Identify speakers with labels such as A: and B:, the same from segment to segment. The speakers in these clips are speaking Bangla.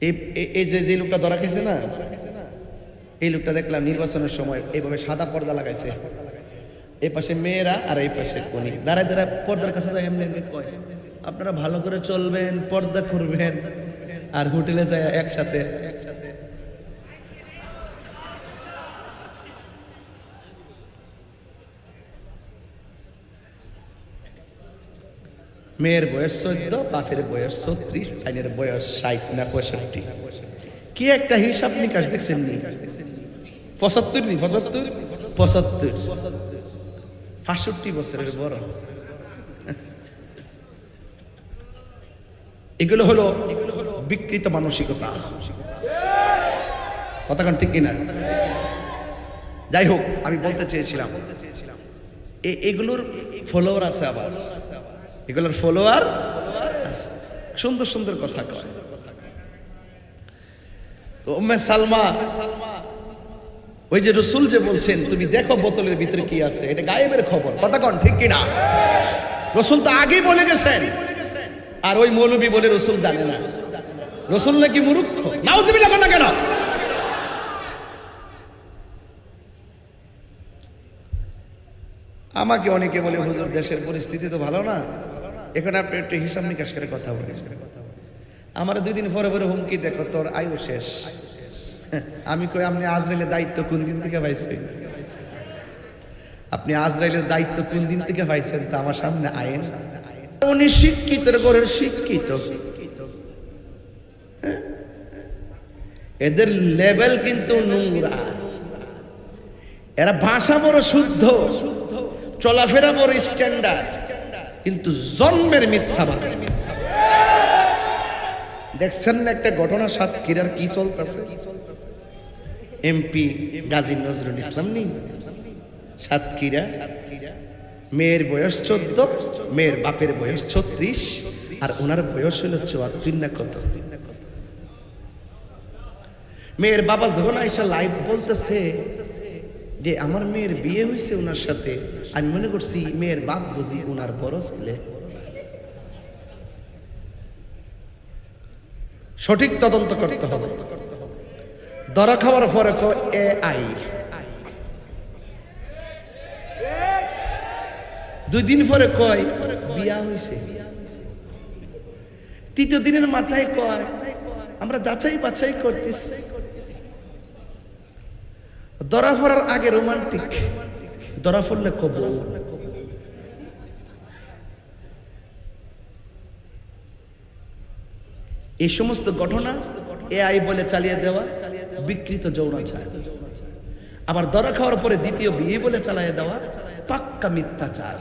A: এই এই যে লোকটা ধরা খেয়েছে না, এই লোকটা দেখলাম নির্বাচনের সময় এইভাবে সাদা পর্দা লাগাইছে, এই পাশে মেয়েরা আর এই পাশে উনি দাঁড়ায় দাঁড়ায় পর্দার কাছে যায়, এমনি এমনি কয় আপনারা ভালো করে চলবেন, পর্দা করবেন, আর হোটেলে যায় একসাথে। মেয়ের বয়স 14, বাপের বয়স 36, আইনের বয়স 60 না 65। কি একটা হিসাব নিকাশ দেখছেন নি? 75 নি 75 65 বছরের বড়। এগুলো হলো বিকৃত মানসিকতা। কথাক্ষণ ঠিক কিনা? যাই হোক, আমি বলতে চেয়েছিলাম এগুলোর ফলোয়ার আছে, আবার এগুলোর ফলোয়ার আছে, সুন্দর সুন্দর কথা কয়। তো উম্মে সালমা, ওই যে রসুল যে বলছেন তুমি দেখো বোতলের ভিতরে কি আছে, এটা গায়েবের খবর। কথা কন ঠিক কিনা? রসুল তো আগেই বলে গেছেন, আর ওই মৌলবী বলে রসুল জানে না। রসুল নাকি মূর্খ? নাউজুবিল্লাহ না কেন? আমাকে অনেকে বলে হুজুর দেশের পরিস্থিতি তো ভালো না, এখানে আপনি একটু হিসাব নিকাশ করে কথা বলেন। আমার 2 দিন পরে পরে হুমকি, দেখো তোর আয়ু শেষ। আমি কই আপনি আজরাইলের দায়িত্ব কোন দিন থেকে পাইছেন? আপনি আজরাইলের দায়িত্ব কোন দিন থেকে পাইছেন তা আমার সামনে আইন। উনি শিক্ষিত ঘরের শিক্ষিত, এদের লেভেল কিন্তু নোংরা। এরা ভাষা বড় শুদ্ধ, চলাফেরা বড় স্ট্যান্ডার্ড, কিন্তু জন্মের মিথ্যাবাদী। দেখছেন না একটা ঘটনা সাতক্ষীরার কি চলতেছে? এমপি গাজী নজরুল ইসলাম নেই সাতক্ষীরা, মেয়ের বয়স 14, মেয়ের বাপের বয়স 36, আর ওনার বয়স হলো 74 না কত। মেয়ের বাবা যখন আইসা লাইভ বলতেছে যে আমার মেয়ের বিয়ে হয়েছে ওনার সাথে, আমি মনে করছি মেয়ের বাপ বুঝি ওনার বড় ছেলে। সঠিক তদন্ত করতে হবে। ধরা খাওয়ার পরে AI 2 দিন পরে কয় বিয়া হয়েছে, 3য় দিনের মাথায় কয় আমরা যাচাই বাছাই করতেছি। ধরা পড়ার আগে রোমান্টিক, ধরা পড়লে কবুল। এই সমস্ত ঘটনা AI বলে চালিয়ে দেওয়া বিকৃত যৌনাচার। আবার ধরা খাওয়ার পরে 2য় বিয়ে বলে চালিয়ে দেওয়া পাক্কা মিথ্যাচার।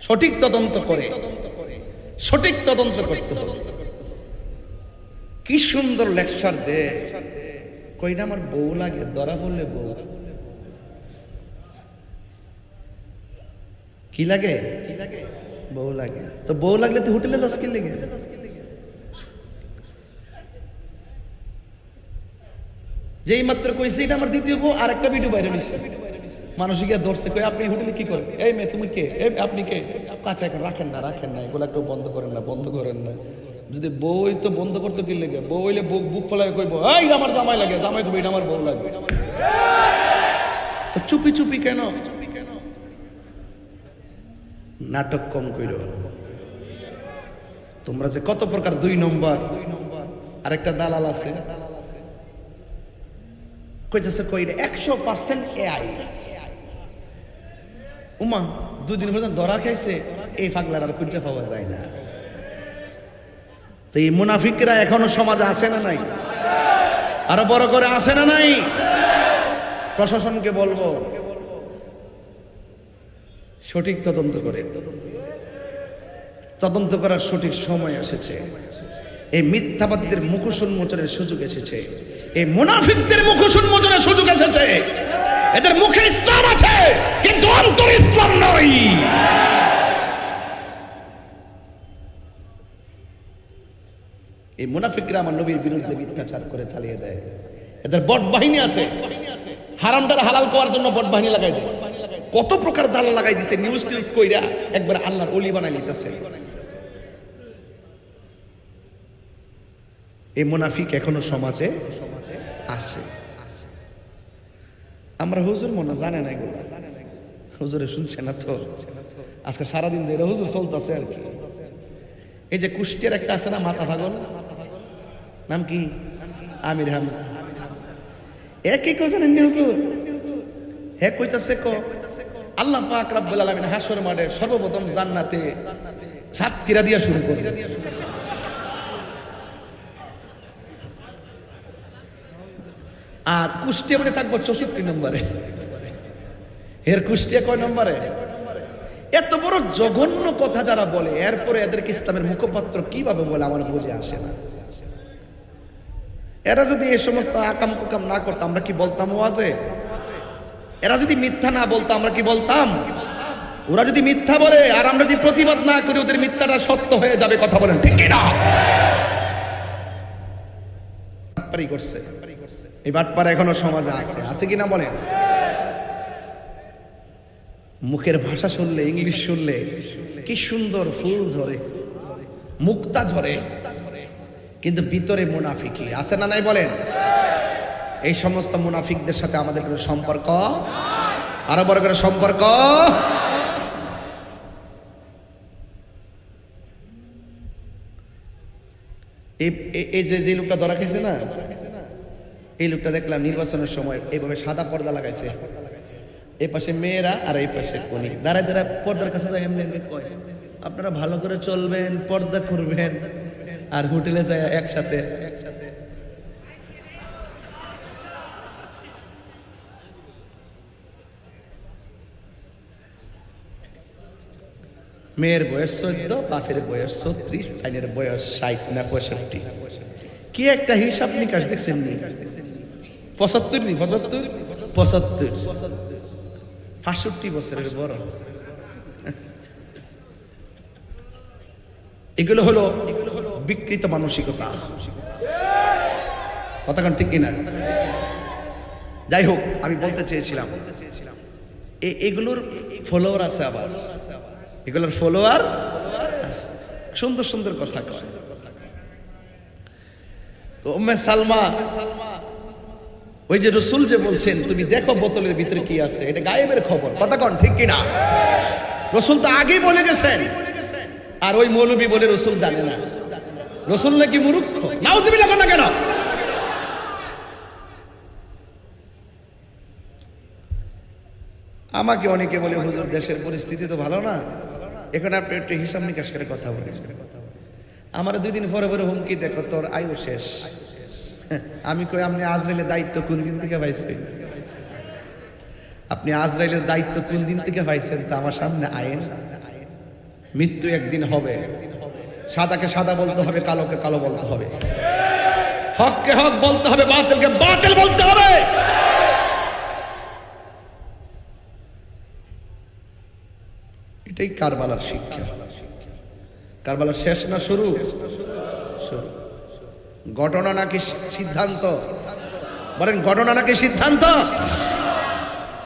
A: সঠিক তদন্ত করে, সঠিক তদন্ত করতে হবে। কি সুন্দর লেকচার দে, কইনা আমার বউ লাগে, ধরা পড়লে বউ কি লাগে? বউ লাগে। তো বউ লাগলে তুই হোটেলে যাস কি লাগে? যেই মাত্র কইছে এটা আমার 2য় বউ, আর একটা ভিডিও বাইরে নিচ্ছে, মানুষ গিয়ে ধরছে, কই আপনি হোটেলে কি করেন? এই মেয়ে তুমি কে? আপনি কে? কাঁচা এখন রাখেন না, এগুলো একটু বন্ধ করেন না। যদি বই তো বন্ধ করতে কি লাগে? বউ হইলে বুক ফলায় কইব এই আমার জামাই লাগে, জামাই কইব এটা আমার বউ লাগে। তো চুপি চুপি কেন? নাটক কম কইর। তোমরা যে কত প্রকার 2 নম্বর। আরেকটা দালাল আছে, কইতেছে কইরে 100% AI। উমা 2 দিন পর্যন্ত ধরা খাইছে, এই পাগলার আর খুঁজে পাওয়া যায় না। তো এই মুনাফিকরা এখনো সমাজে আছে না নাই? আরো বড় করে আছে না নাই? প্রশাসনকে বলবো সঠিক তদন্ত করে, তদন্ত করার সঠিক সময় এসেছে। এই মিথ্যাবাদীদের মুখোশ উন্মোচনের সুযোগ এসেছে, এই মুনাফিকদের মুখোশ উন্মোচনের সুযোগ এসেছে। এদের মুখে ইসলাম আছে কিন্তু অন্তরে ইসলাম নয়। এই মুনাফিকরা আমার নবীর বিরুদ্ধে মিথ্যাচার করে চালিয়ে দেয়। এদের বট বাহিনী আছে, হারামটার হালাল করার জন্য বট বাহিনী লাগাই দেয়। কত প্রকার দালাল লাগাই দিছে, নিউজ টিউজ কইরা একবার আল্লাহর ওলি বানাই লিতেছে। এই মুনাফিক এখনো সমাজে আছে। আমরা হুজুর মনে জানে না এগুলো, হুজুরে শুনছে না তো, আজকে সারাদিন ধরে হুজুর চলতেছে আর কি। এই যে কুষ্টিয়ার একটা আছে না মাথা পাগল, নাম কি, আমির হামজা, একই কথা নেই হুজুর, হে কইতাছে আল্লাহ পাক রব্বুল আলামিন হাসর মাঠে সর্বপ্রথম জান্নাতে ছাপকিরা দিয়া শুরু করে। আর কুষ্টিয়া মানে থাকবো 64 নম্বরে, এর কুষ্টিয়া কয় নম্বরে? এত বড় জঘন্য কথা যারা বলে, এরপরে এদেরকে ইসলামের মুখপাত্র কিভাবে বলে আমার বুঝে আসে না। এরা যদি এই সমস্ত আকাম কুকাম না করতো আমরা কি বলতাম ওয়াজে? এরা যদি মিথ্যা না বলতো আমরা কি বলতাম? ওরা যদি মিথ্যা বলে আর আমরা যদি প্রতিবাদ না করি, ওদের মিথ্যাটা সত্য হয়ে যাবে। কথা বলেন ঠিক কি না? বাটপারি করছে, এই বাটপারা এখনো সমাজে আছে, আছে কিনা বলেন? মুখের ভাষা শুনলে, ইংলিশ শুনলে কি সুন্দর ফুল ঝরে, মুক্তা ঝরে, কিন্তু ভিতরে মুনাফিকি আছে না নাই বলেন? এই সমস্ত মুনাফিকদের সাথে আমাদের কোনো সম্পর্ক, আরো বড় করে সম্পর্ক। এই যে লোকটা ধরা খেয়েছে না, এই লোকটা দেখলাম নির্বাচনের সময় এইভাবে সাদা পর্দা লাগাইছে, এই পাশে মেয়েরা আর এই পাশে উনি দাঁড়ায় দাঁড়ায় পর্দার কাছে যায়, এমনি এমনি কয় আপনারা ভালো করে চলবেন, পর্দা করবেন। আর হোটেলে যায় একসাথে মেয়ের বয়স 14, বাপের বয়স 36, আইনের বয়স 60 না 65। কি একটা হিসাব নিকাশ দেখছেন নি? 75 নি 75 65 বছরের বড়। এগুলো হলো বিকৃত মানসিকতা। কথা কোন ঠিক কিনা? যাই হোক, আমি বলতে চেয়েছিলাম এগুলোর ফলোয়ার আছে, আবার এগুলোর ফলোয়ার আছে, সুন্দর সুন্দর কথা কয়। তো উম্মে সালমা, ওই যে রসুল যে বলছেন তুমি দেখো বোতলের ভিতরে কি আছে, এটা গায়েবের খবর। কথা কোন ঠিক কিনা? রসুল তো আগেই বলে গেছেন, আর ওই মৌলবী বলে রসুল জানে না। রসুল নাকি মূর্খ? নাউজুবিল্লাহ না কেন? আমাকে অনেকে বলে হুজুর দেশের পরিস্থিতি তো ভালো না, এখন আপনি একটু হিসাব নিকাশ করে কথা বলেন। আমার 2 দিন পরে পরে হুমকি, দেখো তোর আয়ু শেষ। আমি কই আপনি আজরাইলের দায়িত্ব কোন দিন থেকে পাইছেন? আপনি আজরাইলের দায়িত্ব কোন দিন থেকে পাইছেন? তা আমার সামনে আইন, মৃত্যু একদিন হবে, সাদাকে সাদা বলতে হবে, কালোকে কালো বলতে হবে, হককে হক বলতে হবে, বাতিলকে বাতিল বলতে হবে। এটাই কারবালার শিক্ষা। কারবালার শেষ না শুরু? শুরু। ঘটনা নাকি সিদ্ধান্ত? বলেন ঘটনা নাকি সিদ্ধান্ত?